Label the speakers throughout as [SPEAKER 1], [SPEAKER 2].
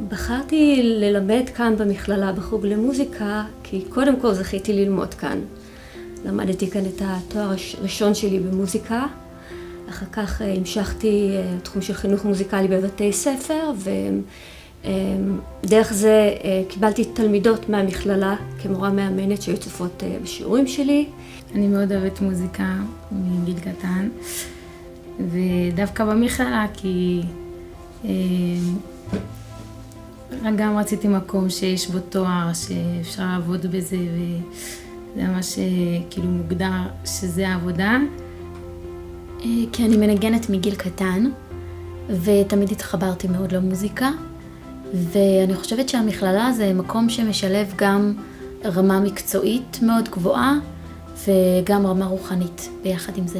[SPEAKER 1] בחרתי ללמד כאן במכללה בחוג למוזיקה, כי קודם כל זכיתי ללמוד כאן. למדתי כאן את התואר הראשון שלי במוזיקה, אחר כך המשכתי תחום של חינוך מוזיקלי בבתי ספר, ודרך זה קיבלתי תלמידות מהמכללה כמורה מאמנת שהיו צופות בשיעורים שלי.
[SPEAKER 2] אני מאוד אוהבת מוזיקה מגיל קטן, ודווקא במכללה כי גם רציתי מקום שיש בו תואר, שאפשר לעבוד בזה, וזה ממש כאילו מוגדר שזה העבודה.
[SPEAKER 3] כי אני מנגנת מגיל קטן, ותמיד התחברתי מאוד למוזיקה, ואני חושבת שהמכללה זה מקום שמשלב גם רמה מקצועית מאוד גבוהה, וגם רמה רוחנית ביחד עם זה.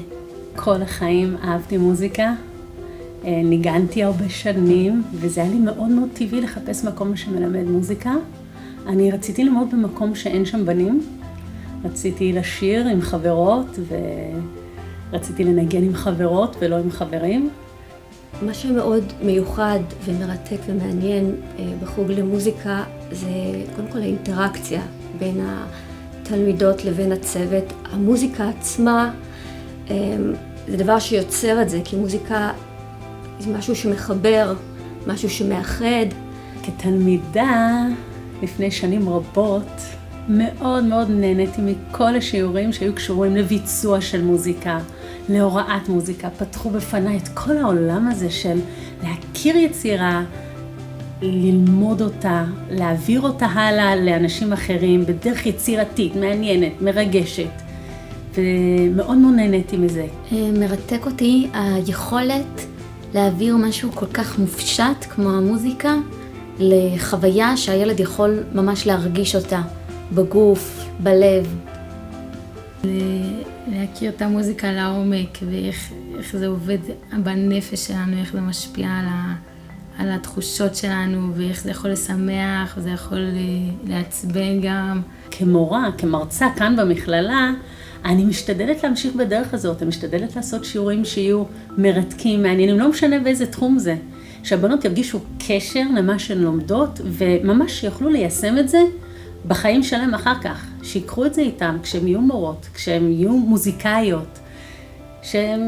[SPEAKER 4] כל החיים אהבתי מוזיקה, ניגנתי הרבה שנים, וזה היה לי מאוד מאוד טבעי לחפש מקום שמלמד מוזיקה. אני רציתי ללמוד במקום שאין שם בנים, רציתי לשיר עם חברות, ורציתי לנגן עם חברות ולא עם חברים.
[SPEAKER 1] מה שמאוד מיוחד ומרתק ומעניין בחוג למוזיקה זה קודם כל האינטראקציה בין התלמידות לבין הצוות. המוזיקה עצמה זה דבר שיוצר את זה, כי מוזיקה זה משהו שמחבר, משהו שמאחד.
[SPEAKER 4] כתלמידה לפני שנים רבות מאוד מאוד נהניתי מכל השיעורים שהיו קשורים לביצוע של מוזיקה, להוראת מוזיקה. פתחו בפניי את כל העולם הזה של להכיר יצירה, ללמוד אותה, להעביר אותה הלאה לאנשים אחרים בדרך יצירתית, מעניינת, מרגשת. ומאוד מאוד נהניתי מזה.
[SPEAKER 3] מרתק אותי היכולת להעביר משהו כל כך מופשט כמו המוזיקה לחוויה שהילד יכול ממש להרגיש אותה בגוף, בלב.
[SPEAKER 2] להכיר את המוזיקה לעומק ואיך זה עובד בנפש שלנו, איך זה משפיע על התחושות שלנו, ואיך זה יכול לשמח וזה יכול לעצבן גם.
[SPEAKER 4] כמורה, כמרצה כאן במכללה, אני משתדלת להמשיך בדרך הזאת, אני משתדלת לעשות שיעורים שיהיו מרתקים, מעניינים, לא משנה באיזה תחום זה. שהבנות ירגישו קשר למה שהן לומדות, וממש יוכלו ליישם את זה בחיים שלהם אחר כך. שיקחו את זה איתם כשהם יהיו מורות, כשהם יהיו מוזיקאיות, שהם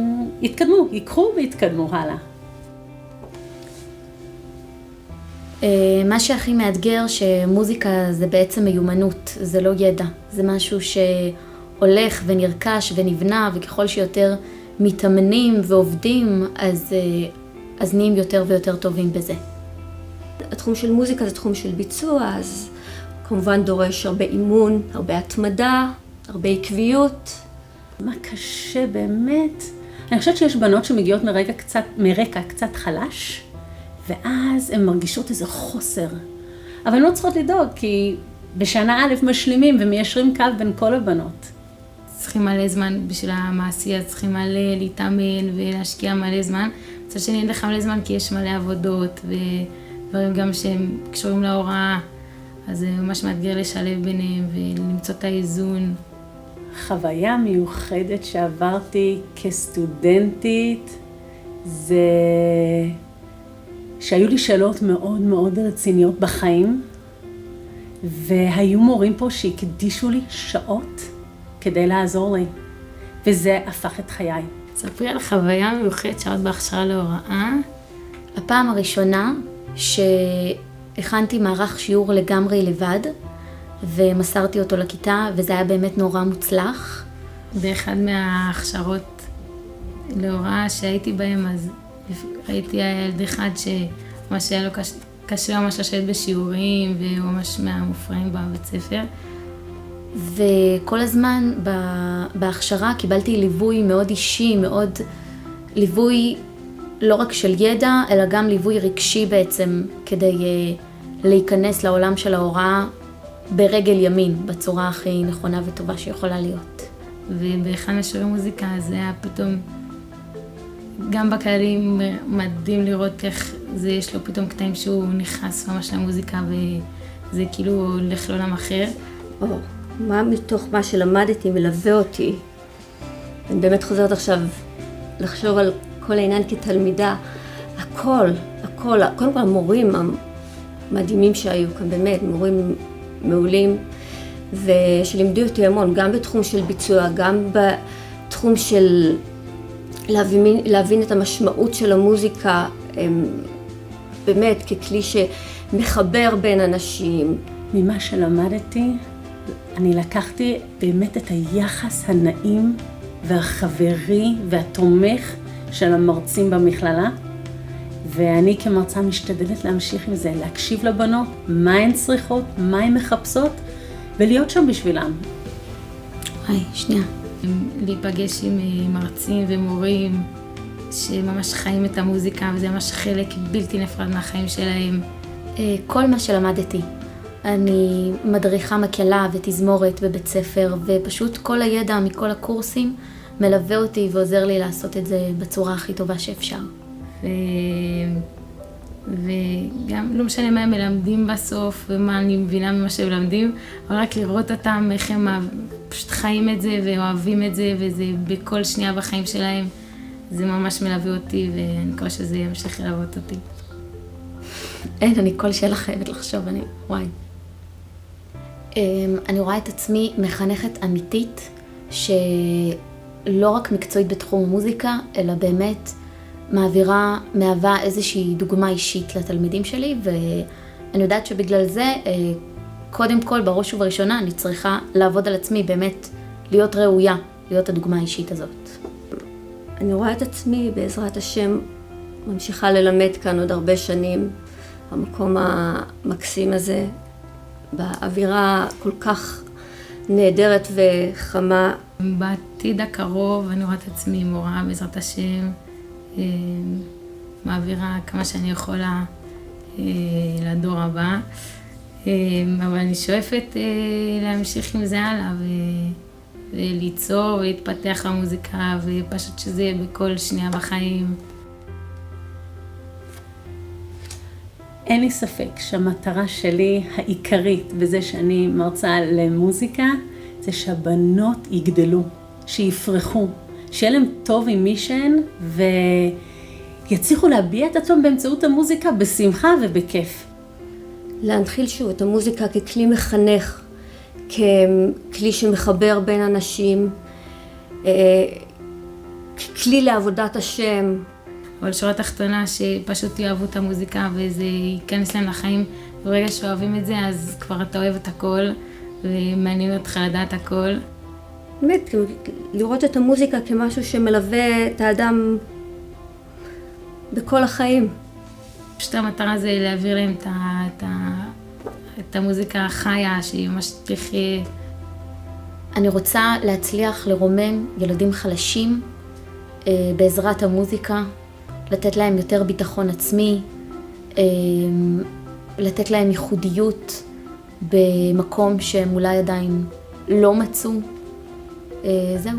[SPEAKER 4] יתקדמו, ייקחו ויתקדמו הלאה.
[SPEAKER 3] מה שהכי מאתגר שמוזיקה זה בעצם מיומנות, זה לא ידע. זה משהו שהולך ונרכש ונבנה, וככל שיותר מתאמנים ועובדים, אז נהיים יותר ויותר טובים בזה.
[SPEAKER 1] התחום של מוזיקה זה תחום של ביצוע, אז כמובן דורש הרבה אימון, הרבה התמדה, הרבה עקביות.
[SPEAKER 4] מה קשה באמת? אני חושבת שיש בנות שמגיעות מרקע קצת חלש, ואז הן מרגישות איזה חוסר. אבל הן לא צריכות לדאוג, כי בשנה א' משלימים ומיישרים קו בין כל הבנות.
[SPEAKER 2] צריכים מלא זמן בשביל המעשייה, צריכים מלא להתאמן ולהשקיע מלא זמן. מצד שני אין לך מלא זמן כי יש מלא עבודות ודברים גם שהם קשורים להוראה, אז זה ממש מאתגר לשלב ביניהם ולמצוא את האיזון.
[SPEAKER 4] חוויה מיוחדת שעברתי כסטודנטית זה שהיו לי שאלות מאוד מאוד רציניות בחיים, והיו מורים פה שהקדישו לי שעות כדי לעזור לי, וזה הפך את חיי.
[SPEAKER 2] ספרי על חוויה מיוחדת שעוד בהכשרה להוראה.
[SPEAKER 3] הפעם הראשונה שהכנתי מערך שיעור לגמרי לבד, ומסרתי אותו לכיתה, וזה היה באמת נורא מוצלח.
[SPEAKER 2] באחד מההכשרות להוראה שהייתי בהם, אז ראיתי ילד אחד שממש היה לו קשה ממש לשבת בשיעורים, והוא ממש מהמופרעים בבית ספר.
[SPEAKER 3] וכל הזמן בהכשרה קיבלתי ליווי מאוד אישי, מאוד ליווי לא רק של ידע, אלא גם ליווי רגשי בעצם, כדי להיכנס לעולם של ההוראה ברגל ימין, בצורה הכי נכונה וטובה שיכולה להיות.
[SPEAKER 2] ובאחד משיעורי מוזיקה זה היה פתאום, גם בקהלים מדהים לראות איך זה, יש לו פתאום קטעים שהוא נכנס ממש למוזיקה, וזה כאילו הולך לעולם אחר.
[SPEAKER 1] מה מתוך מה שלמדתי מלווה אותי? אני באמת חוזרת עכשיו לחשוב על כל העניין כתלמידה. הכל, קודם כל המורים מדהימים שהיו כאן, באמת, מורים מעולים, ושלימדו אותי המון, גם בתחום של ביצוע, גם בתחום של להבין את המשמעות של המוזיקה, באמת ככלי שמחבר בין אנשים.
[SPEAKER 4] ממה שלמדתי, אני לקחתי באמת את היחס הנעים והחברי והתומך של המרצים במכללה, ואני כמרצה משתדלת להמשיך עם זה, להקשיב לבנות, מה הן צריכות, מה הן מחפשות, ולהיות שם בשבילם.
[SPEAKER 3] שנייה.
[SPEAKER 2] להיפגש עם מרצים ומורים שממש חיים את המוזיקה, וזה ממש חלק בלתי נפרד מהחיים שלהם.
[SPEAKER 3] כל מה שלמדתי. אני מדריכה מקהלה ותזמורת בבית ספר, ופשוט כל הידע מכל הקורסים מלווה אותי ועוזר לי לעשות את זה בצורה הכי טובה שאפשר.
[SPEAKER 2] וגם לא משנה מה הם מלמדים בסוף ומה אני מבינה ממה שהם מלמדים, אבל רק לראות אותם איך הם פשוט חיים את זה ואוהבים את זה, וזה בכל שנייה בחיים שלהם, זה ממש מלווה אותי, ואני מקווה שזה ימשיך ללוות אותי.
[SPEAKER 3] אני כל שאלה חייבת לחשוב, וואי. אני רואה את עצמי מחנכת אמיתית, שלא רק מקצועית בתחום המוזיקה, אלא באמת מהווה איזושהי דוגמה אישית לתלמידים שלי, ואני יודעת שבגלל זה, קודם כל, בראש ובראשונה, אני צריכה לעבוד על עצמי, באמת להיות ראויה, להיות הדוגמה האישית הזאת.
[SPEAKER 1] אני רואה את עצמי, בעזרת השם, ממשיכה ללמד כאן עוד הרבה שנים, במקום המקסים הזה, באווירה כל כך נהדרת וחמה.
[SPEAKER 2] בעתיד הקרוב אני רואה את עצמי מורה, בעזרת השם, מעבירה כמה שאני יכולה לדור הבא, אבל אני שואפת להמשיך עם זה הלאה וליצור ולהתפתח למוזיקה, ופשוט שזה יהיה בכל שנייה בחיים.
[SPEAKER 4] אין לי ספק שהמטרה שלי העיקרית בזה שאני מרצה למוזיקה, זה שהבנות יגדלו, שיפרחו, שיהיה להם טוב עם מי שהן, ויצליחו להביע את עצמם באמצעות המוזיקה בשמחה ובכיף.
[SPEAKER 1] להנחיל שוב את המוזיקה ככלי מחנך, ככלי שמחבר בין אנשים, ככלי לעבודת השם.
[SPEAKER 2] אבל שורה תחתונה שפשוט יאהבו את המוזיקה וזה ייכנס להם לחיים, ברגע שאוהבים את זה אז כבר אתה אוהב את הכל ומעניין אותך לדעת הכל.
[SPEAKER 1] באמת, לראות את המוזיקה כמשהו שמלווה את האדם בכל החיים.
[SPEAKER 2] פשוט המטרה זה להעביר להם את המוזיקה החיה שהיא ממש תחיה.
[SPEAKER 3] אני רוצה להצליח לרומם ילדים חלשים בעזרת המוזיקה, לתת להם יותר ביטחון עצמי, לתת להם ייחודיות במקום שהם אולי עדיין לא מצאו. זהו.